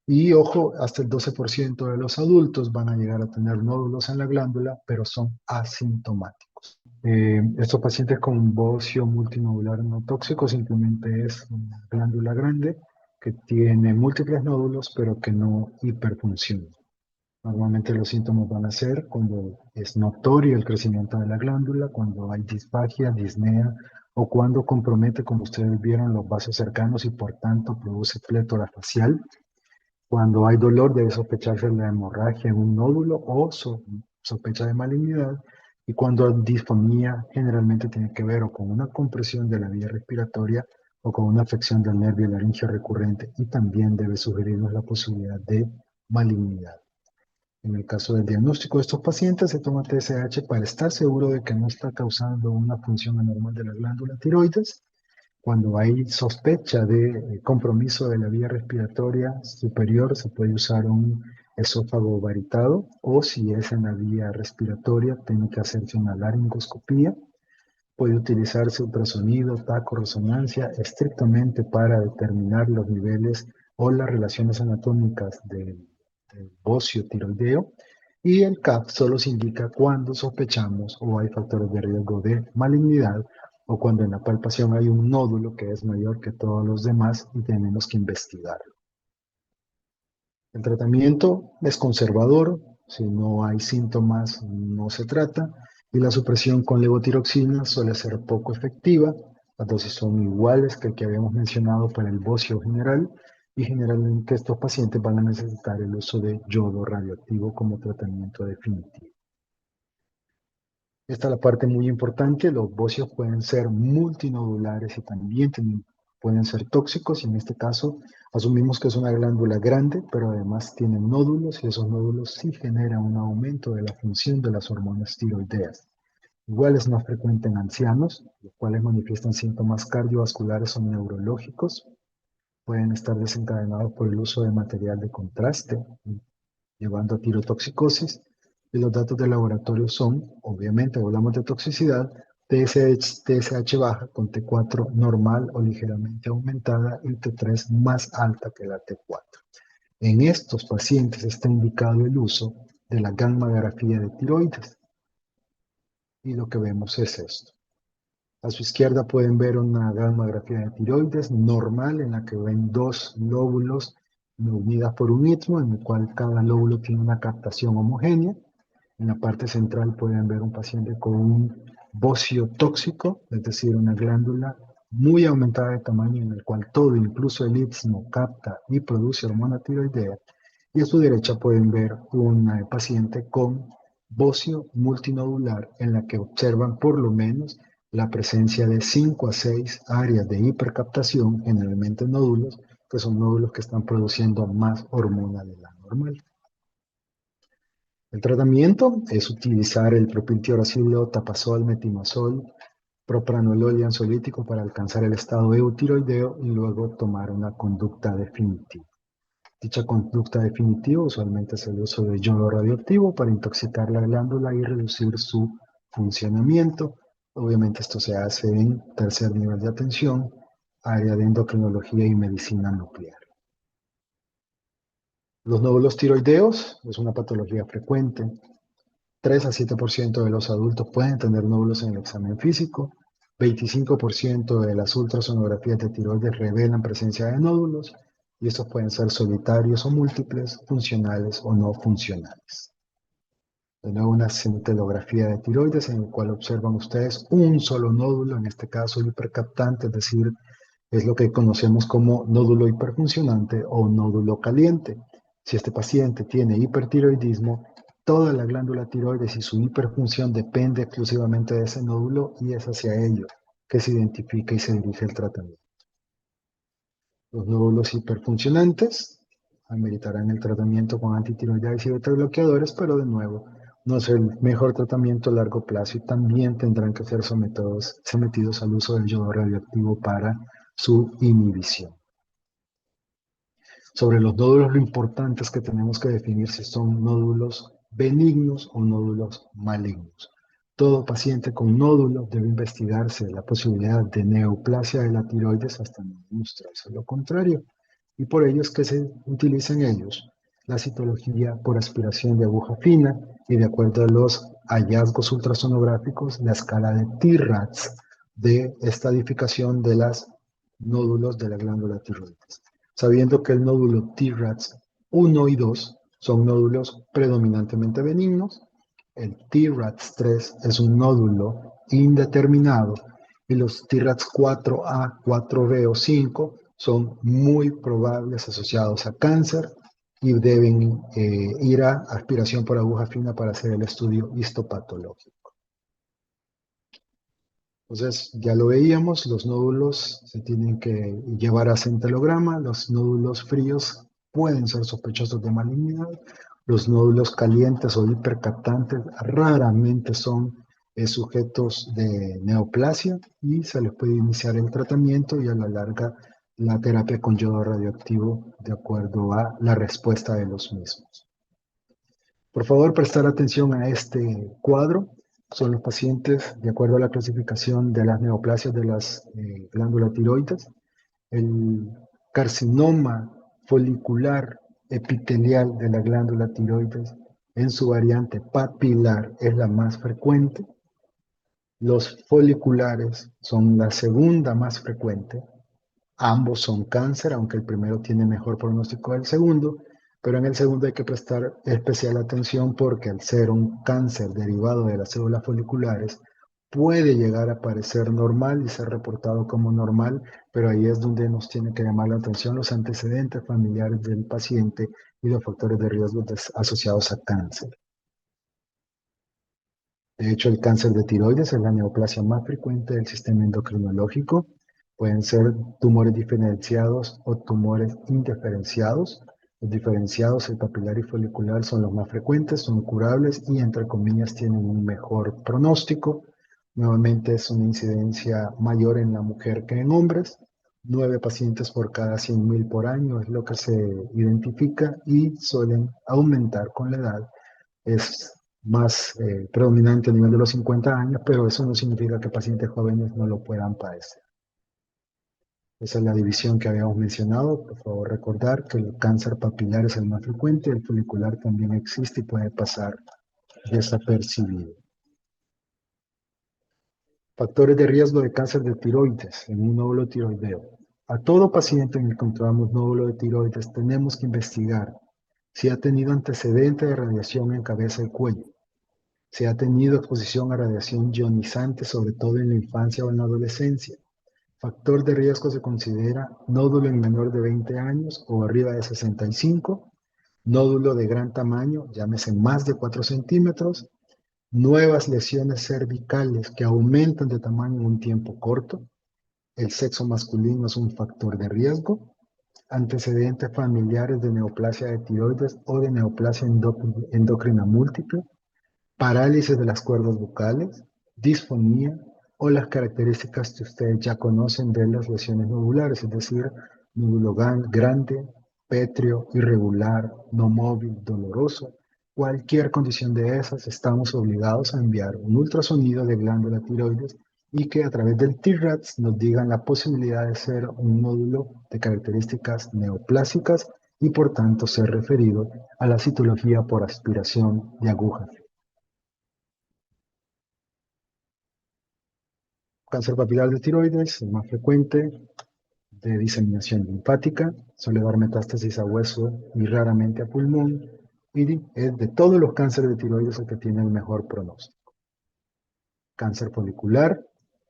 Y ojo, hasta el 12% de los adultos van a llegar a tener nódulos en la glándula, pero son asintomáticos. Estos pacientes con bocio multinodular no tóxico simplemente es una glándula grande que tiene múltiples nódulos, pero que no hiperfunciona. Normalmente los síntomas van a ser cuando es notorio el crecimiento de la glándula, cuando hay disfagia, disnea o cuando compromete, como ustedes vieron, los vasos cercanos y por tanto produce plétora facial. Cuando hay dolor debe sospecharse de la hemorragia en un nódulo o sospecha de malignidad. Y cuando hay disfonía generalmente tiene que ver o con una compresión de la vía respiratoria o con una afección del nervio laringeo recurrente y también debe sugerirnos la posibilidad de malignidad. En el caso del diagnóstico de estos pacientes, se toma TSH para estar seguro de que no está causando una función anormal de la glándula tiroides. Cuando hay sospecha de compromiso de la vía respiratoria superior, se puede usar un esófago varitado o si es en la vía respiratoria, tiene que hacerse una laringoscopía. Puede utilizarse ultrasonido, taco, resonancia, estrictamente para determinar los niveles o las relaciones anatómicas del bocio tiroideo. Y el CAP solo se indica cuando sospechamos o hay factores de riesgo de malignidad o cuando en la palpación hay un nódulo que es mayor que todos los demás y tenemos que investigarlo. El tratamiento es conservador, si no hay síntomas no se trata y la supresión con levotiroxina suele ser poco efectiva. Las dosis son iguales que el que habíamos mencionado para el bocio general y generalmente estos pacientes van a necesitar el uso de yodo radioactivo como tratamiento definitivo. Esta es la parte muy importante, los bocios pueden ser multinodulares y también pueden ser tóxicos y en este caso asumimos que es una glándula grande, pero además tiene nódulos y esos nódulos sí generan un aumento de la función de las hormonas tiroideas. Igual es más frecuente en ancianos, los cuales manifiestan síntomas cardiovasculares o neurológicos, pueden estar desencadenados por el uso de material de contraste, llevando a tirotoxicosis. Y los datos de laboratorio son, obviamente, hablamos de toxicidad, TSH baja con T4 normal o ligeramente aumentada y T3 más alta que la T4. En estos pacientes está indicado el uso de la gammagrafía de tiroides. y lo que vemos es esto. A su izquierda pueden ver una gammagrafía de tiroides normal en la que ven dos lóbulos unidas por un istmo, en el cual cada lóbulo tiene una captación homogénea. En la parte central pueden ver un paciente con un bocio tóxico, es decir, una glándula muy aumentada de tamaño en el cual todo, incluso el istmo, capta y produce hormona tiroidea. Y a su derecha pueden ver un paciente con bocio multinodular en la que observan por lo menos la presencia de 5 a 6 áreas de hipercaptación, generalmente nódulos, que son nódulos que están produciendo más hormona de la normal. El tratamiento es utilizar el propiltioracilo, tapazol, metimazol, propranolol y ansiolítico para alcanzar el estado eutiroideo y luego tomar una conducta definitiva. Dicha conducta definitiva usualmente es el uso de yodo radioactivo para intoxicar la glándula y reducir su funcionamiento. Obviamente esto se hace en tercer nivel de atención, área de endocrinología y medicina nuclear. Los nódulos tiroideos es una patología frecuente. 3 a 7% de los adultos pueden tener nódulos en el examen físico. 25% de las ultrasonografías de tiroides revelan presencia de nódulos y estos pueden ser solitarios o múltiples, funcionales o no funcionales. De nuevo, una cintilografía de tiroides en el cual observan ustedes un solo nódulo, en este caso hipercaptante, es decir, es lo que conocemos como nódulo hiperfuncionante o nódulo caliente. Si este paciente tiene hipertiroidismo, toda la glándula tiroides y su hiperfunción depende exclusivamente de ese nódulo y es hacia ello que se identifica y se dirige el tratamiento. Los nódulos hiperfuncionantes ameritarán el tratamiento con antitiroideas y beta-bloqueadores, pero de nuevo, no es el mejor tratamiento a largo plazo y también tendrán que ser sometidos al uso del yodo radioactivo para su inhibición. Sobre los nódulos, lo importante es que tenemos que definir si son nódulos benignos o nódulos malignos. Todo paciente con nódulos debe investigarse la posibilidad de neoplasia de la tiroides hasta no demostrarse lo contrario. Y por ello es que se utilizan ellos la citología por aspiración de aguja fina y de acuerdo a los hallazgos ultrasonográficos, la escala de T-RADS de estadificación de los nódulos de la glándula tiroides, sabiendo que el nódulo T-RADS 1 y 2 son nódulos predominantemente benignos, el T-RADS 3 es un nódulo indeterminado y los T-RADS 4A, 4B o 5 son muy probables asociados a cáncer y deben ir a aspiración por aguja fina para hacer el estudio histopatológico. Entonces, ya lo veíamos, los nódulos se tienen que llevar a centelograma, los nódulos fríos pueden ser sospechosos de malignidad, los nódulos calientes o hipercaptantes raramente son sujetos de neoplasia y se les puede iniciar el tratamiento y a la larga la terapia con yodo radioactivo de acuerdo a la respuesta de los mismos. Por favor, prestar atención a este cuadro. Son los pacientes de acuerdo a la clasificación de las neoplasias de las glándulas tiroides. El carcinoma folicular epitelial de la glándula tiroides en su variante papilar es la más frecuente. Los foliculares son la segunda más frecuente. Ambos son cáncer, aunque el primero tiene mejor pronóstico del segundo, pero en el segundo hay que prestar especial atención porque al ser un cáncer derivado de las células foliculares, puede llegar a parecer normal y ser reportado como normal, pero ahí es donde nos tiene que llamar la atención los antecedentes familiares del paciente y los factores de riesgo asociados a cáncer. De hecho, el cáncer de tiroides es la neoplasia más frecuente del sistema endocrinológico. Pueden ser tumores diferenciados o tumores indiferenciados. Los diferenciados, el papilar y folicular, son los más frecuentes, son curables y, entre comillas, tienen un mejor pronóstico. Nuevamente es una incidencia mayor en la mujer que en hombres. 9 pacientes por cada 100.000 por año es lo que se identifica y suelen aumentar con la edad. Es más predominante a nivel de los 50 años, pero eso no significa que pacientes jóvenes no lo puedan padecer. Esa es la división que habíamos mencionado. Por favor, recordar que el cáncer papilar es el más frecuente, el folicular también existe y puede pasar desapercibido. Factores de riesgo de cáncer de tiroides en un nódulo tiroideo. A todo paciente en el que encontramos nódulo de tiroides tenemos que investigar si ha tenido antecedente de radiación en cabeza y cuello, si ha tenido exposición a radiación ionizante, sobre todo en la infancia o en la adolescencia. Factor de riesgo se considera nódulo en menor de 20 años o arriba de 65, nódulo de gran tamaño, llámese más de 4 centímetros, nuevas lesiones cervicales que aumentan de tamaño en un tiempo corto, el sexo masculino es un factor de riesgo, antecedentes familiares de neoplasia de tiroides o de neoplasia endocrina múltiple, parálisis de las cuerdas vocales, disfonía o las características que ustedes ya conocen de las lesiones nodulares, es decir, nódulo grande, pétreo, irregular, no móvil, doloroso. Cualquier condición de esas, estamos obligados a enviar un ultrasonido de glándula tiroides y que a través del TRADS nos digan la posibilidad de ser un nódulo de características neoplásicas y por tanto ser referido a la citología por aspiración de aguja. Cáncer papilar de tiroides, el más frecuente, de diseminación linfática, suele dar metástasis a hueso y raramente a pulmón, y es de todos los cánceres de tiroides el que tiene el mejor pronóstico. Cáncer folicular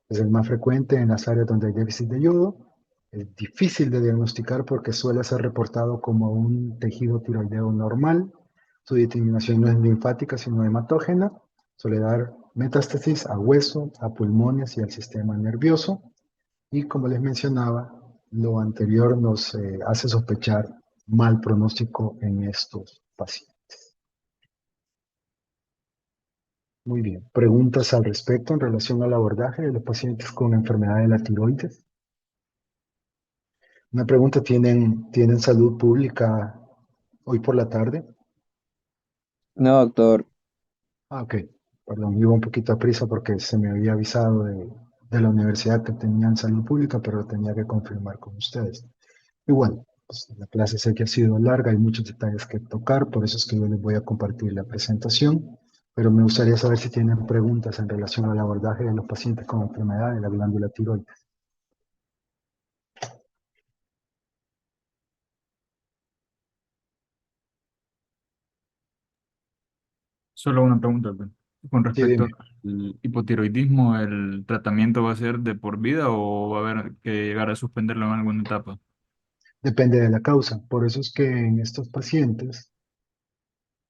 es el más frecuente en las áreas donde hay déficit de yodo. Es difícil de diagnosticar porque suele ser reportado como un tejido tiroideo normal. Su diseminación no es linfática, sino hematógena. Suele dar metástasis a hueso, a pulmones y al sistema nervioso. Y como les mencionaba, lo anterior nos hace sospechar mal pronóstico en estos pacientes. Muy bien. ¿Preguntas al respecto en relación al abordaje de los pacientes con enfermedad de la tiroides? Una pregunta, ¿tienen salud pública hoy por la tarde? No, doctor. Ah, ok. Perdón, iba un poquito a prisa porque se me había avisado de la universidad que tenían salud pública, pero tenía que confirmar con ustedes. Igual, pues, la clase sé que ha sido larga, hay muchos detalles que tocar, por eso es que yo les voy a compartir la presentación, pero me gustaría saber si tienen preguntas en relación al abordaje de los pacientes con enfermedad de la glándula tiroides. Solo una pregunta, pues. Con Sí, respecto dime. al hipotiroidismo, ¿el tratamiento va a ser de por vida o va a haber que llegar a suspenderlo en alguna etapa? Depende de la causa. Por eso es que en estos pacientes,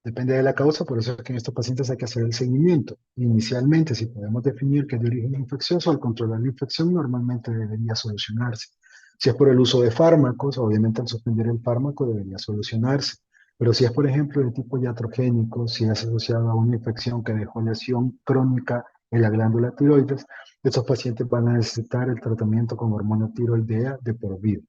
depende de la causa, por eso es que en estos pacientes hay que hacer el seguimiento. Inicialmente, si podemos definir que es de origen infeccioso, al controlar la infección normalmente debería solucionarse. Si es por el uso de fármacos, obviamente al suspender el fármaco debería solucionarse. Pero si es, por ejemplo, de tipo iatrogénico, si es asociado a una infección que dejó lesión crónica en la glándula tiroides, estos pacientes van a necesitar el tratamiento con hormona tiroidea de por vida.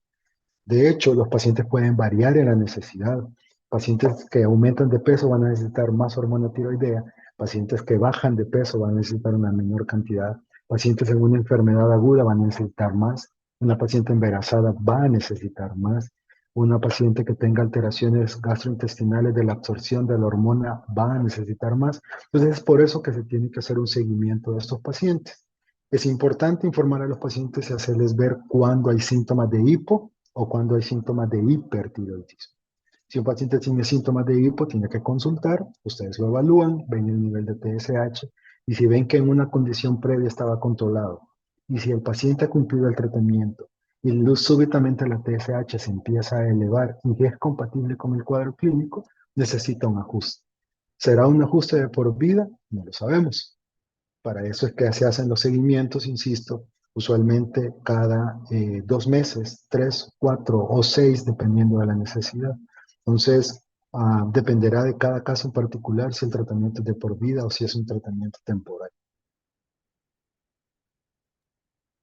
De hecho, los pacientes pueden variar en la necesidad. Pacientes que aumentan de peso van a necesitar más hormona tiroidea. Pacientes que bajan de peso van a necesitar una menor cantidad. Pacientes en una enfermedad aguda van a necesitar más. Una paciente embarazada va a necesitar más. Una paciente que tenga alteraciones gastrointestinales de la absorción de la hormona va a necesitar más. Entonces es por eso que se tiene que hacer un seguimiento de estos pacientes. Es importante informar a los pacientes y hacerles ver cuándo hay síntomas de hipo o cuando hay síntomas de hipertiroidismo. Si un paciente tiene síntomas de hipo, tiene que consultar, ustedes lo evalúan, ven el nivel de TSH y si ven que en una condición previa estaba controlado y si el paciente ha cumplido el tratamiento y súbitamente la TSH se empieza a elevar y que es compatible con el cuadro clínico, necesita un ajuste. ¿Será un ajuste de por vida? No lo sabemos. Para eso es que se hacen los seguimientos, insisto, usualmente cada 2 meses, 3, 4 o 6, dependiendo de la necesidad. Entonces, dependerá de cada caso en particular si el tratamiento es de por vida o si es un tratamiento temporal.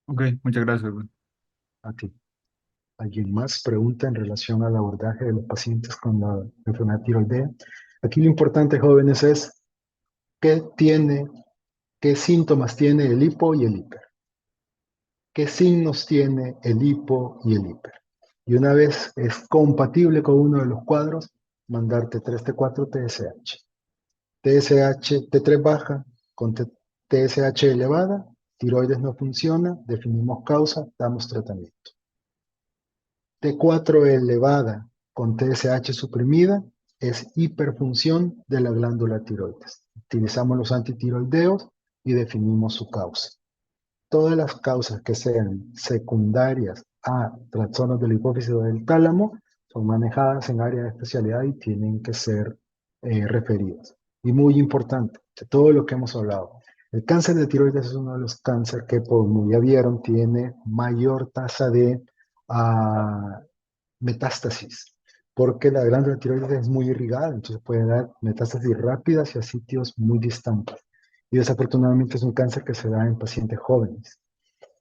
Ok, muchas gracias, pues. Aquí. ¿Alguien más pregunta en relación al abordaje de los pacientes con la enfermedad tiroidea? Aquí lo importante, jóvenes, es qué tiene, qué síntomas tiene el hipo y el hiper. ¿Qué signos tiene el hipo y el hiper? Y una vez es compatible con uno de los cuadros, mandar T3, T4, TSH. TSH, T3 baja con TSH elevada, Tiroides no funciona, definimos causa, damos tratamiento. T4 elevada con TSH suprimida es hiperfunción de la glándula tiroides. Utilizamos los antitiroideos y definimos su causa. Todas las causas que sean secundarias a trastornos de la hipófisis o del tálamo son manejadas en área de especialidad y tienen que ser referidas. Y muy importante, de todo lo que hemos hablado, el cáncer de tiroides es uno de los cánceres que, como ya vieron, tiene mayor tasa de metástasis, porque la glándula tiroides es muy irrigada, entonces puede dar metástasis rápidas y a sitios muy distantes. Y desafortunadamente es un cáncer que se da en pacientes jóvenes.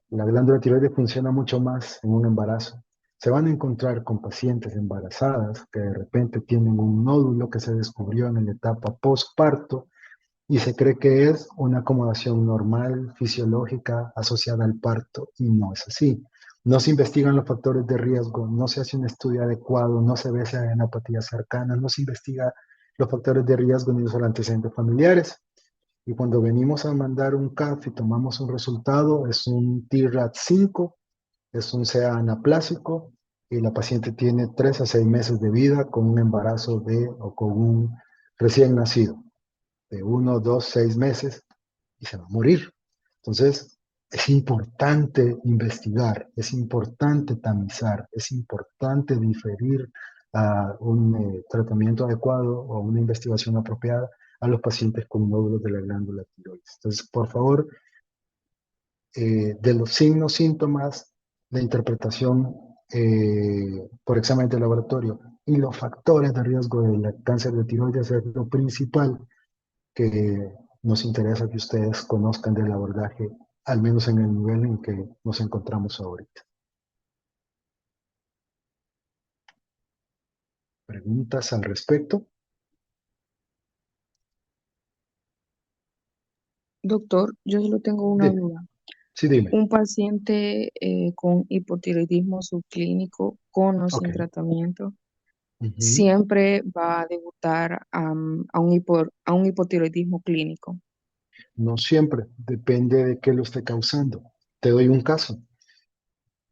La glándula tiroides funciona mucho más en un embarazo. Se van a encontrar con pacientes embarazadas que de repente tienen un nódulo que se descubrió en la etapa postparto y se cree que es una acomodación normal, fisiológica, asociada al parto, y no es así. No se investigan los factores de riesgo, no se hace un estudio adecuado, no se ve si hay enapatías cercanas, no se investiga los factores de riesgo ni los antecedentes familiares. Y cuando venimos a mandar un CAF y tomamos un resultado, es un TRAT5, es un CA anaplásico, y la paciente tiene 3 a 6 meses de vida con un embarazo o con un recién nacido de 1, 2, 6 meses y se va a morir. Entonces, es importante investigar, es importante tamizar, es importante diferir a un tratamiento adecuado o una investigación apropiada a los pacientes con nódulos de la glándula tiroides. Entonces, por favor, de los signos, síntomas, la interpretación por examen de laboratorio y los factores de riesgo del cáncer de tiroides es lo principal que nos interesa que ustedes conozcan del abordaje, al menos en el nivel en que nos encontramos ahorita. ¿Preguntas al respecto? Doctor, yo solo tengo una Dime. duda. Sí, dime. Un paciente con hipotiroidismo subclínico con o sin Ok. tratamiento Ujú. siempre va a debutar a un hipotiroidismo clínico. No siempre, depende de qué lo esté causando. Te doy un caso.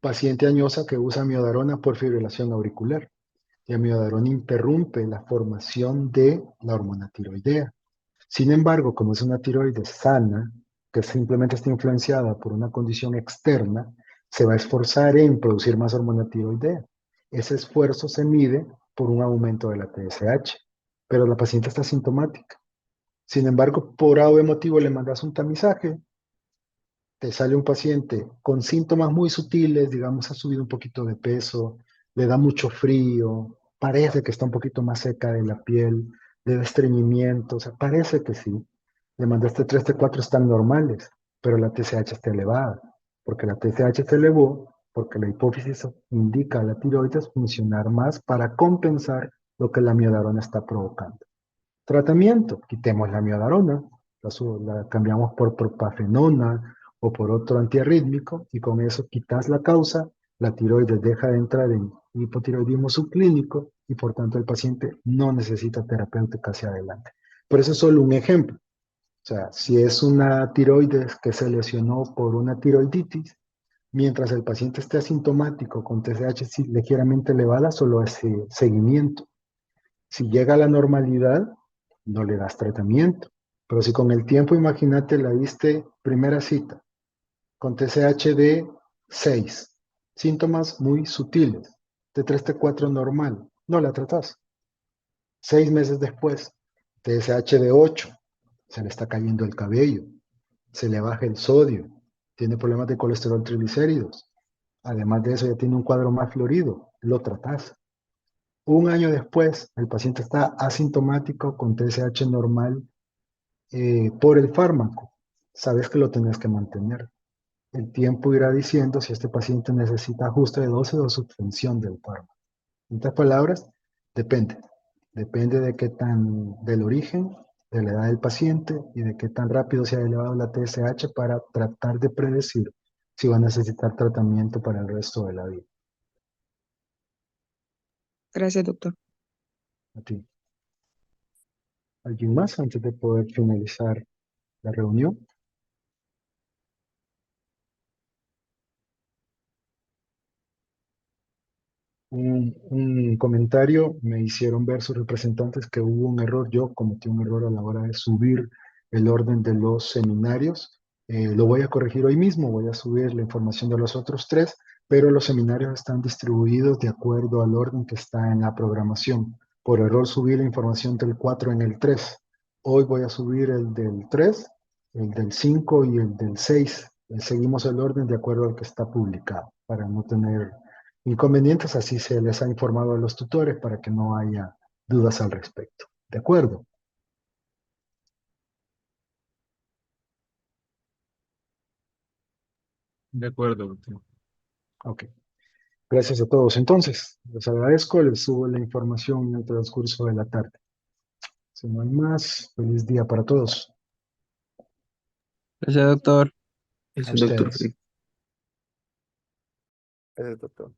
Paciente añosa que usa miodarona por fibrilación auricular. La miodarona interrumpe la formación de la hormona tiroidea. Sin embargo, como es una tiroides sana, que simplemente está influenciada por una condición externa, se va a esforzar en producir más hormona tiroidea. Ese esfuerzo se mide por un aumento de la TSH, pero la paciente está sintomática. Sin embargo, por algún motivo le mandas un tamizaje, te sale un paciente con síntomas muy sutiles, digamos, ha subido un poquito de peso, le da mucho frío, parece que está un poquito más seca de la piel, le da estreñimiento, o sea, parece que sí. Le mandaste 3 T4 están normales, pero la TSH está elevada, porque la TSH se elevó, porque la hipófisis indica a la tiroides funcionar más para compensar lo que la miodarona está provocando. Tratamiento, quitemos la miodarona, la cambiamos por propafenona o por otro antiarrítmico y con eso quitas la causa, la tiroides deja de entrar en hipotiroidismo subclínico y por tanto el paciente no necesita terapéutica hacia adelante. Pero eso es solo un ejemplo. O sea, si es una tiroides que se lesionó por una tiroiditis, mientras el paciente esté asintomático con TSH ligeramente elevada, solo es seguimiento. Si llega a la normalidad, no le das tratamiento. Pero si con el tiempo, imagínate, la diste primera cita con TSH de 6, síntomas muy sutiles, T3, T4 normal, no la tratas. 6 meses después, TSH de 8, se le está cayendo el cabello, se le baja el sodio, tiene problemas de colesterol triglicéridos. Además de eso, ya tiene un cuadro más florido, lo tratas. Un año después, el paciente está asintomático con TSH normal por el fármaco. Sabes que lo tenés que mantener. El tiempo irá diciendo si este paciente necesita ajuste de dosis o suspensión del fármaco. En otras palabras, depende. Depende de qué tan, del origen, de la edad del paciente y de qué tan rápido se ha elevado la TSH para tratar de predecir si va a necesitar tratamiento para el resto de la vida. Gracias, doctor. A ti. ¿Alguien más antes de poder finalizar la reunión? un comentario, me hicieron ver sus representantes que hubo un error, yo cometí un error a la hora de subir el orden de los seminarios. Lo voy a corregir hoy mismo, voy a subir la información de los otros tres, pero los seminarios están distribuidos de acuerdo al orden que está en la programación. Por error subí la información del 4 en el 3. Hoy voy a subir el del 3, el del 5 y el del 6. Seguimos el orden de acuerdo al que está publicado, para no tener inconvenientes, así se les ha informado a los tutores para que no haya dudas al respecto. ¿De acuerdo? De acuerdo, doctor. Ok. Gracias a todos. Entonces, les agradezco, les subo la información en el transcurso de la tarde. Si no hay más, feliz día para todos. Gracias, doctor. A Es el doctor ustedes. Felipe. Gracias, doctor.